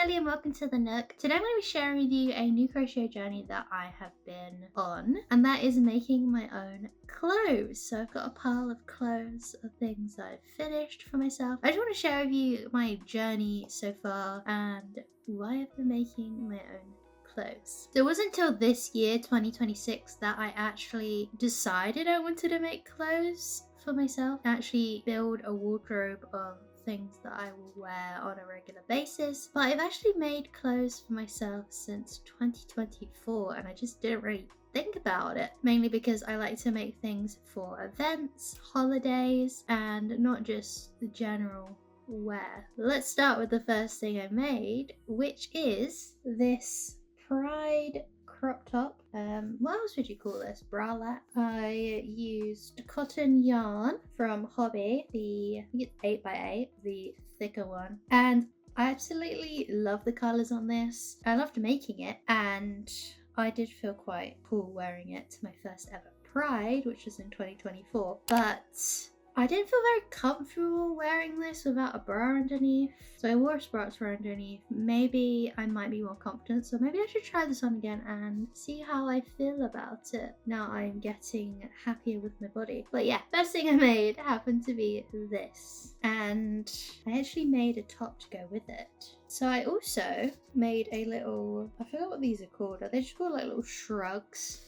Nellie and welcome to the Nook. Today I'm going to be sharing with you a new crochet journey that I have been on, and that is making my own clothes. So I've got a pile of clothes of things that I've finished for myself. I just want to share with you my journey so far and why I've been making my own clothes. So it wasn't until this year, 2026, that I actually decided I wanted to make clothes for myself, actually build a wardrobe of things that I will wear on a regular basis. But I've actually made clothes for myself since 2024 and I just didn't really think about it, mainly because I like to make things for events, holidays, and not just the general wear. Let's start with the first thing I made, which is this Pride crop top. What else would you call this? Bralette. I used cotton yarn from Hobby, I think it's 8x8, the thicker one, and I absolutely love the colours on this. I loved making it, and I did feel quite cool wearing it to my first ever Pride, which was in 2024, but I didn't feel very comfortable wearing this without a bra underneath, so I wore a sports bra underneath. Maybe I might be more confident, so maybe I should try this on again and see how I feel about it now I'm getting happier with my body. But yeah, first thing I made happened to be this, and I actually made a top to go with it. So I also made a little, I forgot what these are called, are they just called like little shrugs?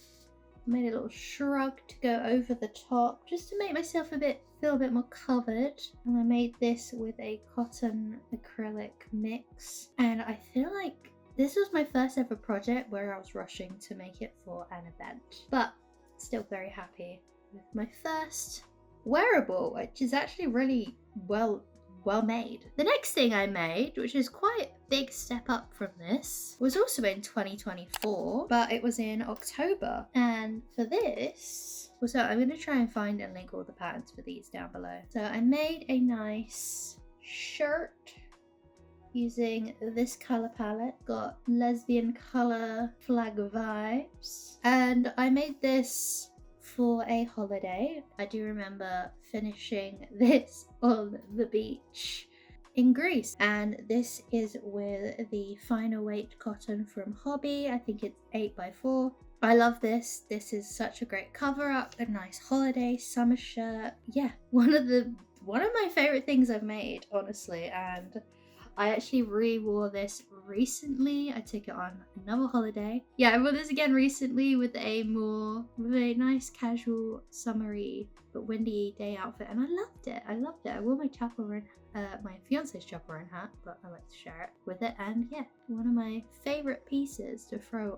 I made a little shrug to go over the top just to make myself feel a bit more covered, and I made this with a cotton acrylic mix, and I feel like this was my first ever project where I was rushing to make it for an event, but still very happy with my first wearable, which is actually really well made. The next thing I made, which is quite a big step up from this, was also in 2024, but it was in October. And for this, so I'm going to try and find and link all the patterns for these down below. So I made a nice shirt using this color palette, got lesbian color flag vibes, and I made this for a holiday. I do remember finishing this on the beach in Greece, and this is with the finer weight cotton from Hobby. I think it's 8x4. I love this. This is such a great cover up, a nice holiday summer shirt. Yeah, one of my favorite things I've made, honestly, and I actually re-wore this recently. I took it on another holiday. Yeah, I wore this again recently with a nice casual summery but windy day outfit, and I loved it. I wore my my fiance's chaperone hat, but I like to share it with it, and yeah, one of my favorite pieces to throw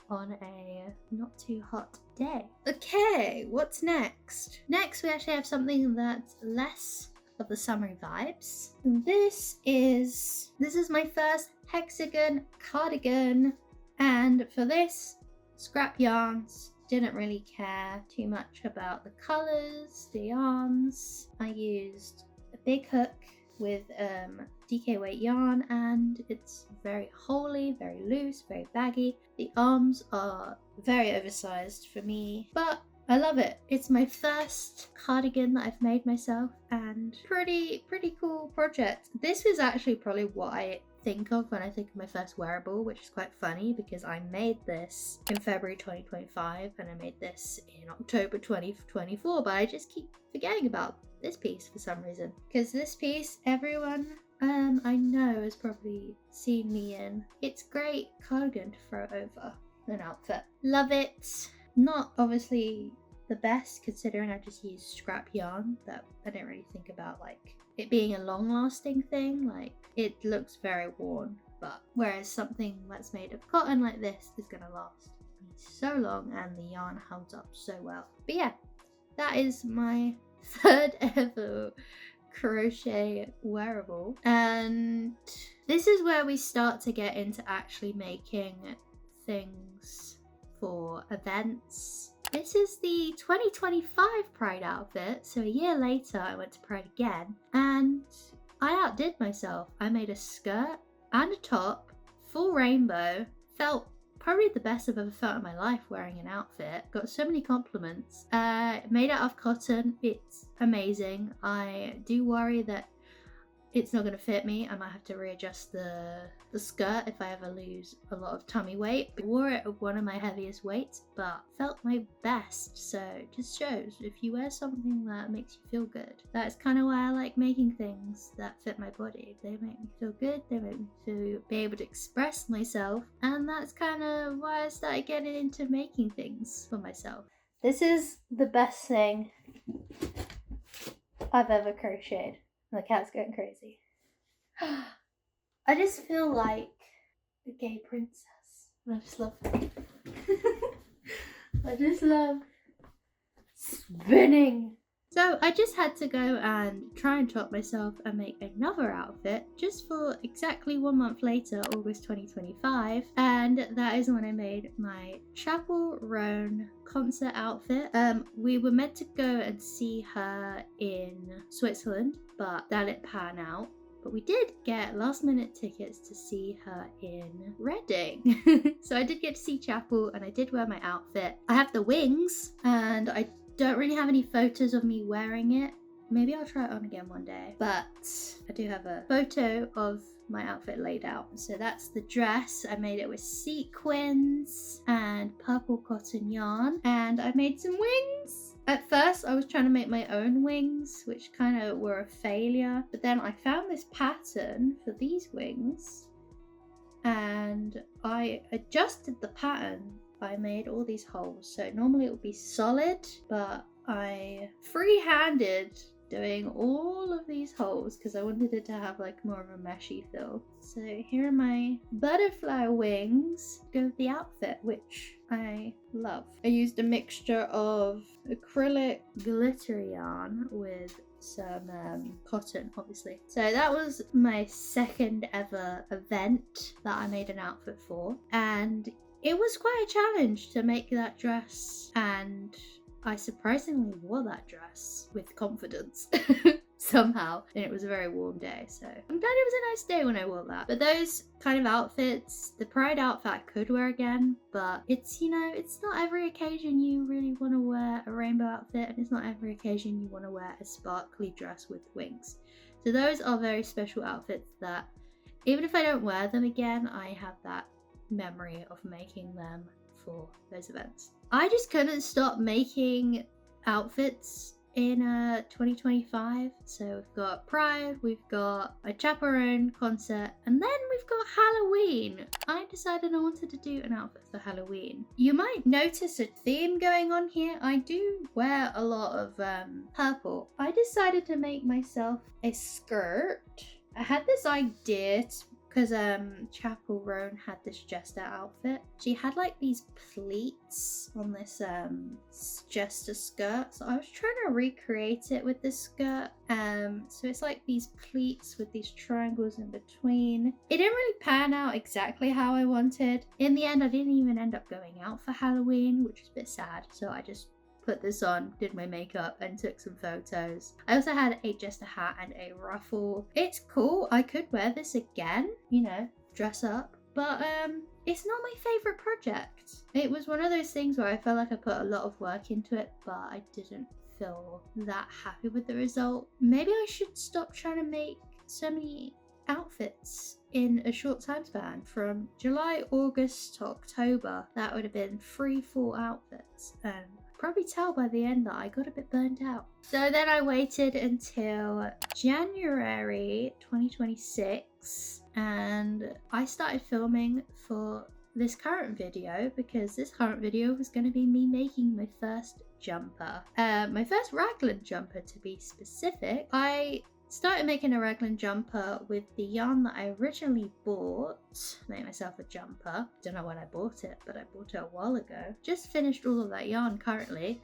on a not too hot day. Okay, what's next? Next, we actually have something that's less of the summery vibes. This is my first hexagon cardigan, and for this, scrap yarns. Didn't really care too much about the colors, the yarns. I used a big hook with DK weight yarn, and it's very holey, very loose, very baggy. The arms are very oversized for me, but I love it. It's my first cardigan that I've made myself, and pretty cool project. This was actually probably what I think of when I think of my first wearable, which is quite funny because I made this in February 2025 and I made this in October 2024, but I just keep forgetting about this piece for some reason, because this piece everyone I know has probably seen me in. It's great cardigan to throw over an outfit. Love it. Not obviously the best considering I just used scrap yarn, that I didn't really think about like it being a long lasting thing. Like, it looks very worn, but whereas something that's made of cotton like this is gonna last so long, and the yarn holds up so well. But yeah, that is my third ever crochet wearable, and this is where we start to get into actually making things for events. This is the 2025 Pride outfit, so a year later I went to Pride again, and I outdid myself. I made a skirt and a top, full rainbow, felt probably the best I've ever felt in my life wearing an outfit. Got so many compliments. Made out of cotton, it's amazing. I do worry that it's not going to fit me. I might have to readjust the skirt if I ever lose a lot of tummy weight. I wore it at one of my heaviest weights, but felt my best. So it just shows if you wear something that makes you feel good. That's kind of why I like making things that fit my body. They make me feel good, they make me feel be able to express myself, and that's kind of why I started getting into making things for myself. This is the best thing I've ever crocheted. The cat's going crazy. I just feel like a gay princess. I just love it. I just love spinning. So I just had to go and try and top myself and make another outfit just for exactly 1 month later, August 2025. And that is when I made my Chapel Roan concert outfit. We were meant to go and see her in Switzerland, but that didn't pan out. But we did get last minute tickets to see her in Reading. So I did get to see Chapel and I did wear my outfit. I have the wings and I don't really have any photos of me wearing it. Maybe I'll try it on again one day. But I do have a photo of my outfit laid out. So that's the dress. I made it with sequins and purple cotton yarn. And I made some wings. At first I was trying to make my own wings, which kind of were a failure. But then I found this pattern for these wings. And I adjusted the pattern. I made all these holes. So normally it would be solid, but I freehanded doing all of these holes because I wanted it to have like more of a meshy feel. So here are my butterfly wings to go with the outfit, which I love. I used a mixture of acrylic glitter yarn with some cotton, obviously. So that was my second ever event that I made an outfit for, and it was quite a challenge to make that dress, and I surprisingly wore that dress with confidence somehow, and it was a very warm day, so I'm glad it was a nice day when I wore that. But those kind of outfits, the Pride outfit I could wear again, but it's, you know, it's not every occasion you really want to wear a rainbow outfit, and it's not every occasion you want to wear a sparkly dress with wings. So those are very special outfits that even if I don't wear them again, I have that memory of making them for those events. I just couldn't stop making outfits in 2025. So we've got Pride, we've got a Chapel Roan concert, and then we've got Halloween. I decided I wanted to do an outfit for Halloween. You might notice a theme going on here. I do wear a lot of purple. I decided to make myself a skirt. I had this idea because Chapel Roan had this jester outfit. She had like these pleats on this jester skirt. So I was trying to recreate it with this skirt. So it's like these pleats with these triangles in between. It didn't really pan out exactly how I wanted. In the end, I didn't even end up going out for Halloween, which was a bit sad. So I just put this on, did my makeup, and took some photos. I also had a jester hat and a ruffle. It's cool. I could wear this again, you know, dress up. But it's not my favorite project. It was one of those things where I felt like I put a lot of work into it, but I didn't feel that happy with the result. Maybe I should stop trying to make so many outfits in a short time span. From July, August to October, that would have been 3 full outfits, and probably tell by the end that I got a bit burnt out. So then I waited until January 2026 and I started filming for this current video, because this current video was going to be me making my first jumper. My first raglan jumper, to be specific. I started making a raglan jumper with the yarn that I originally bought to make myself a jumper. Don't know when I bought it, but I bought it a while ago. Just finished all of that yarn currently.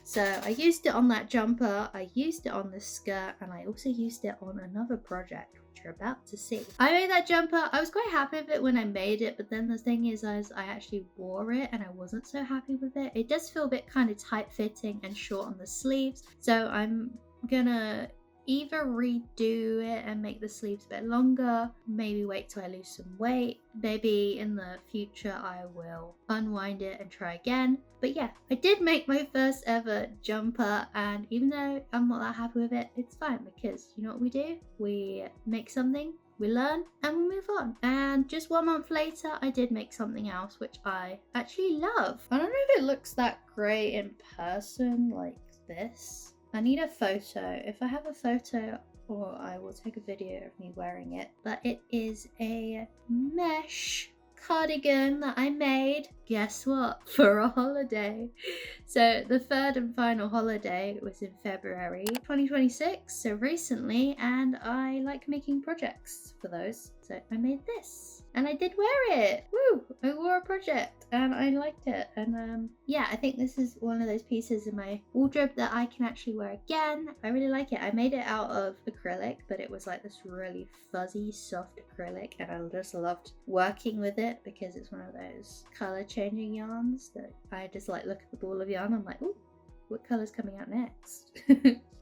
So I used it on that jumper, I used it on this skirt, and I also used it on another project, which you're about to see. I made that jumper. I was quite happy with it when I made it, but then the thing is, I actually wore it and I wasn't so happy with it. It does feel a bit kind of tight fitting and short on the sleeves. So I'm gonna either redo it and make the sleeves a bit longer, maybe wait till I lose some weight, maybe in the future I will unwind it and try again. But yeah, I did make my first ever jumper, and even though I'm not that happy with it, it's fine, because you know what we do? We make something, we learn, and we move on. And just 1 month later, I did make something else, which I actually love. I don't know if it looks that great in person like this. I need a photo. If I have a photo, or I will take a video of me wearing it. But it is a mesh cardigan that I made, guess what, for a holiday. So the third and final holiday was in February 2026, so recently, and I like making projects for those, so I made this and I did wear it. Woo! I wore a project and I liked it, and yeah, I think this is one of those pieces in my wardrobe that I can actually wear again. I really like it. I made it out of acrylic, but it was like this really fuzzy soft acrylic, and I just loved working with it because it's one of those color changing yarns that I just like look at the ball of yarn, I'm like, ooh, what color's coming out next?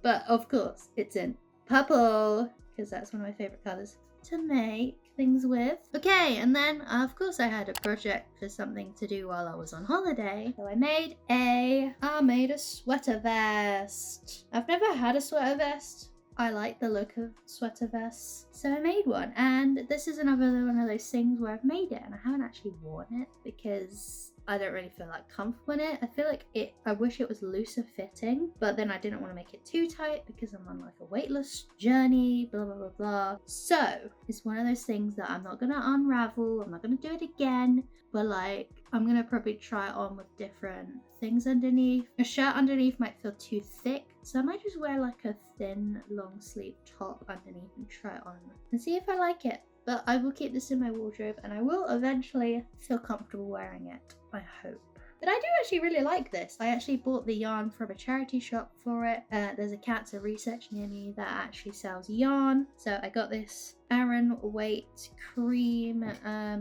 But of course it's in purple because that's one of my favorite colors to make things with. Okay, and then of course I had a project for something to do while I was on holiday, so I made a sweater vest. I've never had a sweater vest. I like the look of sweater vests, so I made one, and this is another one of those things where I've made it and I haven't actually worn it because I don't really feel like comfortable in it. I feel like I wish it was looser fitting, but then I didn't want to make it too tight because I'm on like a weightless journey, blah blah blah blah. So it's one of those things that I'm not gonna unravel, I'm not gonna do it again, but like I'm gonna probably try it on with different things underneath. A shirt underneath might feel too thick, so I might just wear like a thin long sleeve top underneath and try it on and see if I like it. But I will keep this in my wardrobe and I will eventually feel comfortable wearing it, I hope. But I do actually really like this. I actually bought the yarn from a charity shop for it. There's a cancer research near me that actually sells yarn. So I got this Aran Weight cream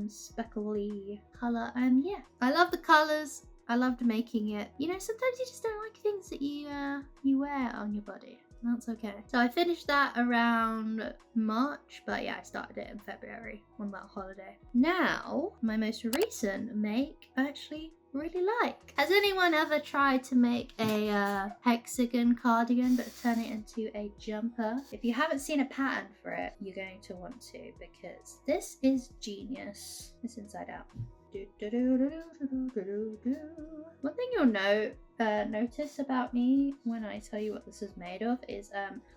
speckly colour, and yeah, I love the colours. I loved making it. You know, sometimes you just don't like things that you wear on your body. That's okay. So I finished that around March, but yeah, I started it in February on that holiday. Now, my most recent make I actually really like. Has anyone ever tried to make a hexagon cardigan but turn it into a jumper? If you haven't seen a pattern for it, you're going to want to, because this is genius. It's inside out. One thing you'll notice about me when I tell you what this is made of is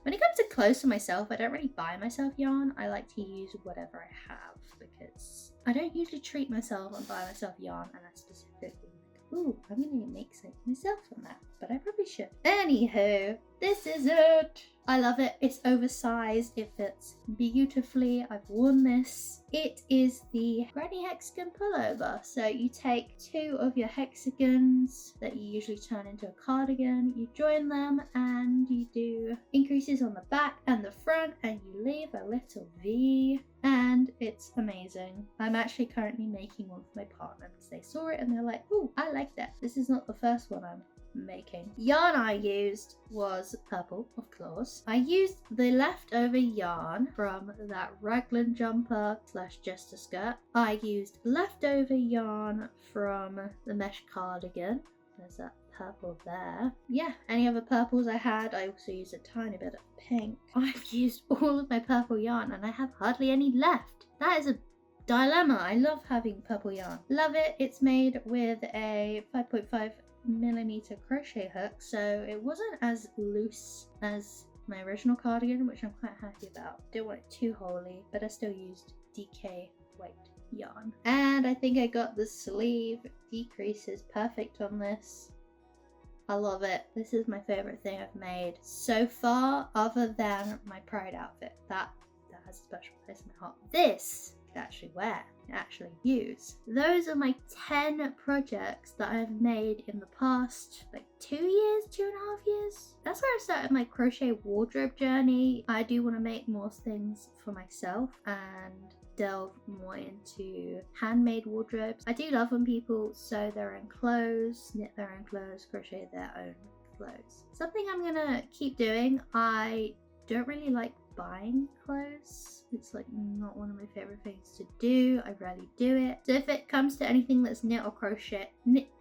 when it comes to clothes for myself, I don't really buy myself yarn. I like to use whatever I have because I don't usually treat myself and buy myself yarn, and I specifically ooh, I'm gonna make something myself from that, but I probably should. Anywho, this is it. I love it. It's oversized. It fits beautifully. I've worn this. It is the Granny Hexagon pullover. So you take 2 of your hexagons that you usually turn into a cardigan, you join them and you do increases on the back and the front, and you leave a little V, and it's amazing. I'm actually currently making one for my partner because they saw it and they're like, oh, I like that. This is not the first one I'm making. Yarn I used was purple, of course. I used the leftover yarn from that raglan jumper / jester skirt. I used leftover yarn from the mesh cardigan. There's that purple there. Yeah, any other purples I had. I also used a tiny bit of pink. I've used all of my purple yarn and I have hardly any left. That is a dilemma. I love having purple yarn. Love it. It's made with a 5.5mm crochet hook, so it wasn't as loose as my original cardigan, which I'm quite happy about. Didn't want it too holey, but I still used DK white yarn. And I think I got the sleeve decreases perfect on this. I love it. This is my favorite thing I've made so far, other than my Pride outfit. That has a special place in my heart. This I could actually wear, actually use. Those are my 10 projects that I've made in the past like 2 years, 2.5 years. That's where I started my crochet wardrobe journey. I do want to make more things for myself and delve more into handmade wardrobes. I do love when people sew their own clothes, knit their own clothes, crochet their own clothes. Something I'm gonna keep doing. I don't really like buying clothes. It's like not one of my favorite things to do. I rarely do it. So if it comes to anything that's knit or crochet,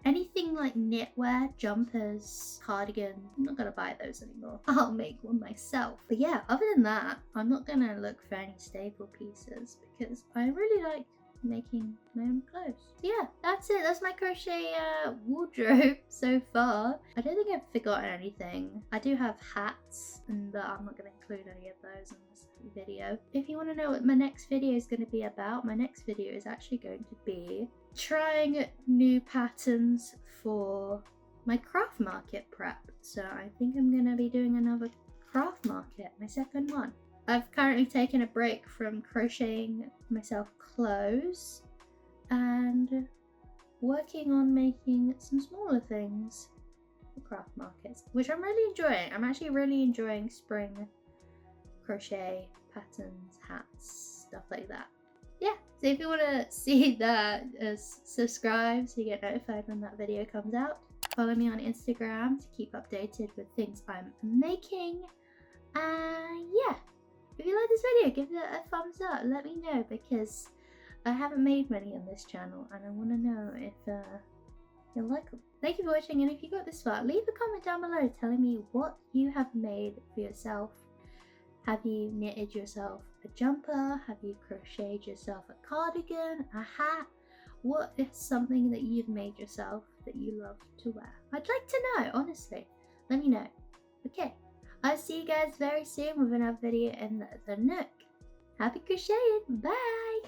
anything like knitwear, jumpers, cardigan, I'm not gonna buy those anymore. I'll make one myself. But yeah, other than that, I'm not gonna look for any staple pieces because I really like making my own clothes. So yeah, that's it. That's my crochet wardrobe so far. I don't think I've forgotten anything. I do have hats, but I'm not going to include any of those in this video. If you want to know what my next video is going to be about, my next video is actually going to be trying new patterns for my craft market prep. So I think I'm going to be doing another craft market, my second one. I've currently taken a break from crocheting myself clothes and working on making some smaller things for craft markets, which I'm really enjoying. I'm actually really enjoying spring crochet patterns, hats, stuff like that. Yeah, so if you want to see that, subscribe so you get notified when that video comes out. Follow me on Instagram to keep updated with things I'm making. Yeah. If you like this video, give it a thumbs up. Let me know because I haven't made many on this channel and I want to know if you'll like them. Thank you for watching, and if you got this far, leave a comment down below telling me what you have made for yourself. Have you knitted yourself a jumper? Have you crocheted yourself a cardigan, a hat? What is something that you've made yourself that you love to wear? I'd like to know, honestly. Let me know. Okay. I'll see you guys very soon with another video in the Nook. Happy crocheting! Bye!